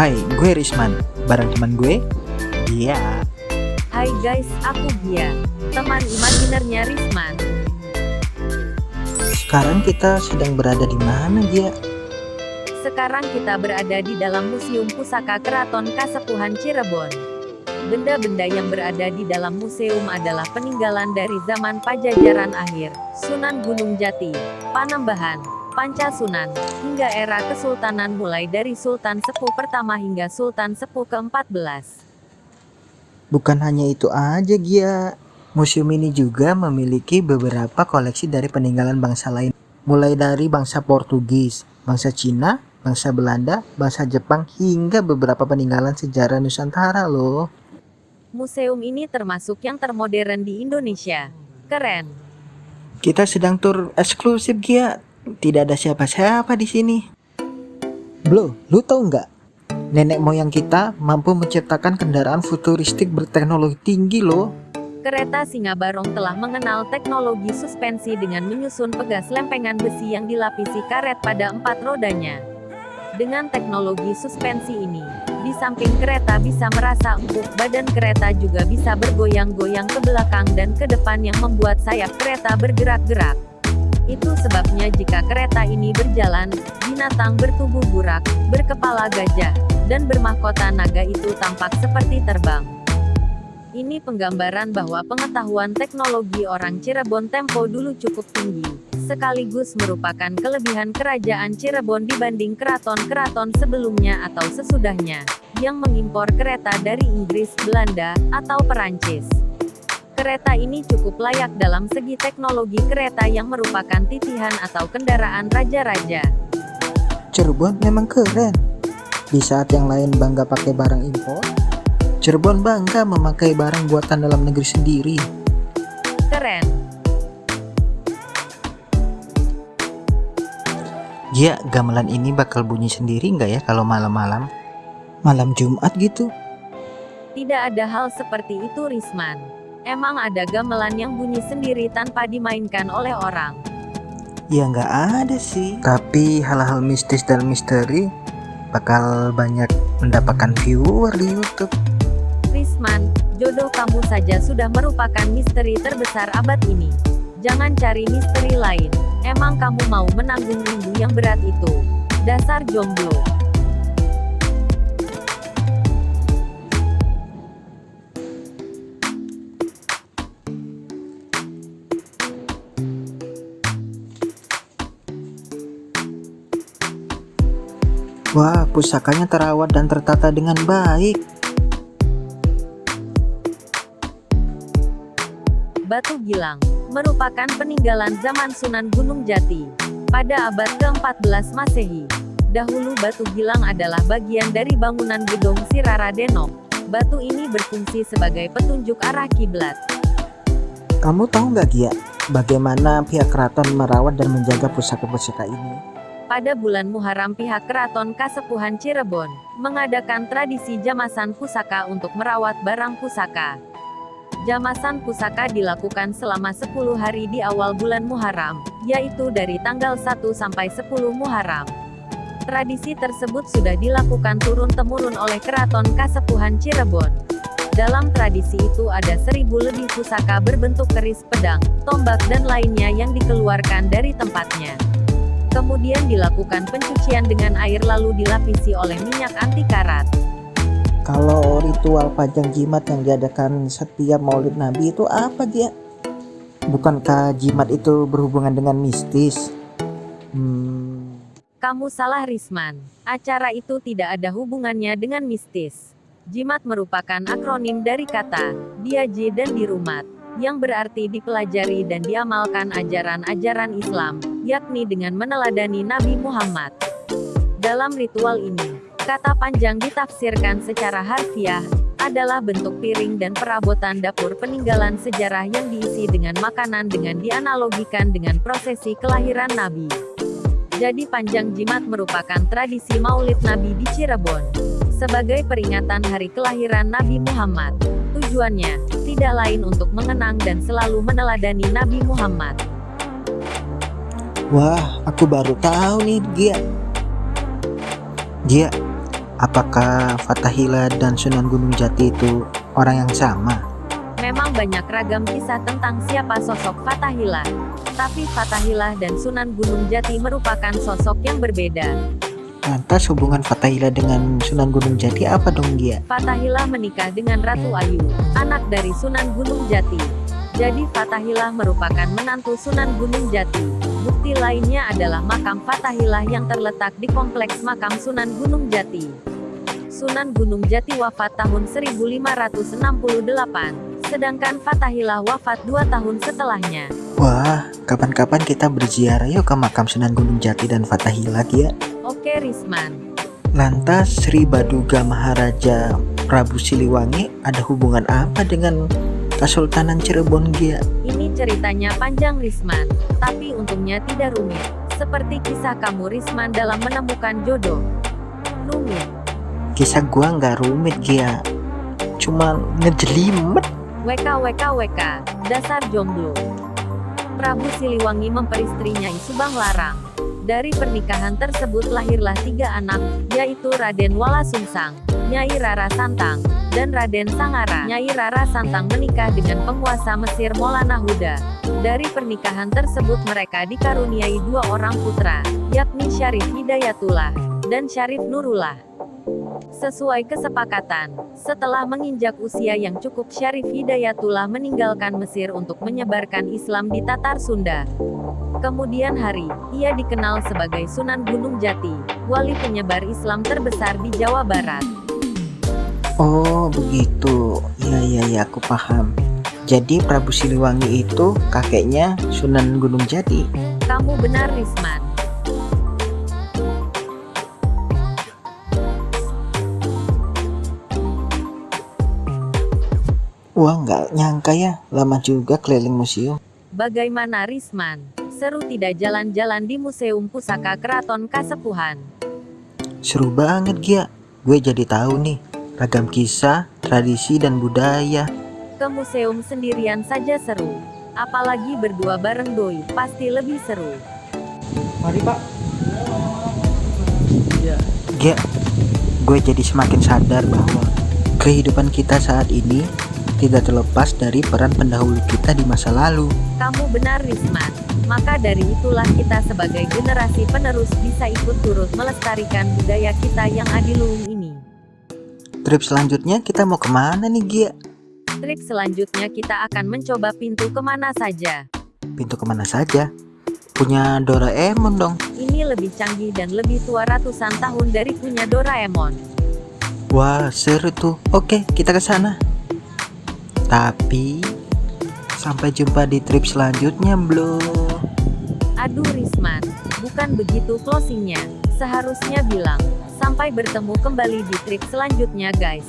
Hai, gue Risman, bareng teman gue, Gia. Hai guys, aku Gia, teman imaginernya Risman. Sekarang kita sedang berada di mana, Gia? Sekarang kita berada di dalam Museum Pusaka Keraton Kasepuhan Cirebon. Benda-benda yang berada di dalam museum adalah peninggalan dari zaman Pajajaran akhir, Sunan Gunung Jati, Panembahan, Pancasunan, hingga era Kesultanan mulai dari Sultan Sepuh pertama hingga Sultan Sepuh ke-14. Bukan hanya itu aja, Gia. Museum ini juga memiliki beberapa koleksi dari peninggalan bangsa lain. Mulai dari bangsa Portugis, bangsa Cina, bangsa Belanda, bangsa Jepang, hingga beberapa peninggalan sejarah Nusantara loh. Museum ini termasuk yang termodern di Indonesia. Keren. Kita sedang tur eksklusif, Gia. Tidak ada siapa-siapa di sini. Bro, lu tahu nggak? Nenek moyang kita mampu menciptakan kendaraan futuristik berteknologi tinggi loh. Kereta Singa Barong telah mengenal teknologi suspensi dengan menyusun pegas lempengan besi yang dilapisi karet pada 4 rodanya. Dengan teknologi suspensi ini, di samping kereta bisa merasa empuk, badan kereta juga bisa bergoyang-goyang ke belakang dan ke depan yang membuat sayap kereta bergerak-gerak. Itu sebabnya jika kereta ini berjalan, binatang bertubuh burak, berkepala gajah, dan bermahkota naga itu tampak seperti terbang. Ini penggambaran bahwa pengetahuan teknologi orang Cirebon tempo dulu cukup tinggi, sekaligus merupakan kelebihan kerajaan Cirebon dibanding keraton-keraton sebelumnya atau sesudahnya, yang mengimpor kereta dari Inggris, Belanda, atau Perancis. Kereta ini cukup layak dalam segi teknologi kereta yang merupakan titihan atau kendaraan raja-raja. Cirebon memang keren. Di saat yang lain bangga pakai barang impor, Cirebon bangga memakai barang buatan dalam negeri sendiri. Keren. Gia, gamelan ini bakal bunyi sendiri nggak ya kalau malam-malam? Malam Jumat gitu? Tidak ada hal seperti itu, Risman. Emang ada gamelan yang bunyi sendiri tanpa dimainkan oleh orang? Ya nggak ada sih. Tapi hal-hal mistis dan misteri bakal banyak mendapatkan viewer di YouTube. Risman, jodoh kamu saja sudah merupakan misteri terbesar abad ini. Jangan cari misteri lain. Emang kamu mau menanggung rindu yang berat itu? Dasar jomblo. Wah, pusakanya terawat dan tertata dengan baik. Batu Gilang merupakan peninggalan zaman Sunan Gunung Jati pada abad ke-14 Masehi. Dahulu Batu Gilang adalah bagian dari bangunan gedung Siraradeno. Batu ini berfungsi sebagai petunjuk arah kiblat. Kamu tahu nggak, Gia, bagaimana pihak keraton merawat dan menjaga pusaka-pusaka ini? Pada bulan Muharram pihak Keraton Kasepuhan Cirebon mengadakan tradisi jamasan pusaka untuk merawat barang pusaka. Jamasan pusaka dilakukan selama 10 hari di awal bulan Muharram, yaitu dari tanggal 1 sampai 10 Muharram. Tradisi tersebut sudah dilakukan turun-temurun oleh Keraton Kasepuhan Cirebon. Dalam tradisi itu ada 1000 lebih pusaka berbentuk keris, pedang, tombak dan lainnya yang dikeluarkan dari tempatnya. Kemudian dilakukan pencucian dengan air lalu dilapisi oleh minyak anti karat. Kalau ritual pajang jimat yang diadakan setiap Maulid Nabi itu apa, Gia? Bukankah jimat itu berhubungan dengan mistis? Kamu salah, Risman. Acara itu tidak ada hubungannya dengan mistis. Jimat merupakan akronim dari kata diaji dan dirumat, yang berarti dipelajari dan diamalkan ajaran-ajaran Islam, yakni dengan meneladani Nabi Muhammad. Dalam ritual ini, kata panjang ditafsirkan secara harfiah, adalah bentuk piring dan perabotan dapur peninggalan sejarah yang diisi dengan makanan dengan dianalogikan dengan prosesi kelahiran Nabi. Jadi panjang jimat merupakan tradisi Maulid Nabi di Cirebon, sebagai peringatan hari kelahiran Nabi Muhammad. Tujuannya, tidak lain untuk mengenang dan selalu meneladani Nabi Muhammad. Wah, aku baru tahu nih, Gia. Gia, Apakah Fathahillah dan Sunan Gunung Jati itu orang yang sama? Memang banyak ragam kisah tentang siapa sosok Fathahillah. Tapi Fathahillah dan Sunan Gunung Jati merupakan sosok yang berbeda. Lantas hubungan Fathahillah dengan Sunan Gunung Jati apa dong Gia? Fathahillah menikah dengan Ratu Ayu, anak dari Sunan Gunung Jati. Jadi Fathahillah merupakan menantu Sunan Gunung Jati. Bukti lainnya adalah makam Fathahillah yang terletak di kompleks makam Sunan Gunung Jati. Sunan Gunung Jati wafat tahun 1568, sedangkan Fathahillah wafat 2 tahun setelahnya. Wah, kapan-kapan kita berziarah yuk ke makam Sunan Gunung Jati dan Fathahillah Gia. Oke Risman. Lantas Sri Baduga Maharaja Prabu Siliwangi ada hubungan apa dengan Kesultanan Cirebon Gia? Ini ceritanya panjang Risman, tapi untungnya tidak rumit. Seperti kisah kamu Risman dalam menemukan jodoh. Rumit. Kisah gua nggak rumit Gia, cuma ngejelimet. WKWKWK, dasar jomblo. Prabu Siliwangi memperistrinya Subang Larang. Dari pernikahan tersebut lahirlah 3 anak, yaitu Raden Wala Sungsang, Nyai Rara Santang, dan Raden Sangara. Nyai Rara Santang menikah dengan penguasa Mesir Maulana Huda. Dari pernikahan tersebut mereka dikaruniai 2 orang putra, yakni Syarif Hidayatullah dan Syarif Nurullah. Sesuai kesepakatan, setelah menginjak usia yang cukup Syarif Hidayatullah meninggalkan Mesir untuk menyebarkan Islam di Tatar Sunda. Kemudian hari, ia dikenal sebagai Sunan Gunung Jati, wali penyebar Islam terbesar di Jawa Barat. Oh begitu, ya aku paham. Jadi Prabu Siliwangi itu kakeknya Sunan Gunung Jati. Kamu benar Risman. Wah nggak nyangka ya, lama juga keliling museum. Bagaimana Risman? Seru tidak jalan-jalan di Museum Pusaka Keraton Kasepuhan? Seru banget Gia, gue jadi tahu nih ragam kisah, tradisi dan budaya. Ke museum sendirian saja seru. Apalagi berdua bareng doi, pasti lebih seru. Mari Pak. Ya. Gia, gue jadi semakin sadar bahwa kehidupan kita saat ini tidak terlepas dari peran pendahulu kita di masa lalu. Kamu benar Risman. Maka dari itulah kita sebagai generasi penerus bisa ikut turut melestarikan budaya kita yang adiluhung ini. Trip selanjutnya kita mau kemana nih Gia? Trip selanjutnya kita akan mencoba pintu kemana saja. Pintu kemana saja? Punya Doraemon dong. Ini lebih canggih dan lebih tua ratusan tahun dari punya Doraemon. Wah seru tuh. Oke kita ke sana. Tapi sampai jumpa di trip selanjutnya belum? Aduh Risman, bukan begitu closingnya. Seharusnya bilang, sampai bertemu kembali di trip selanjutnya guys.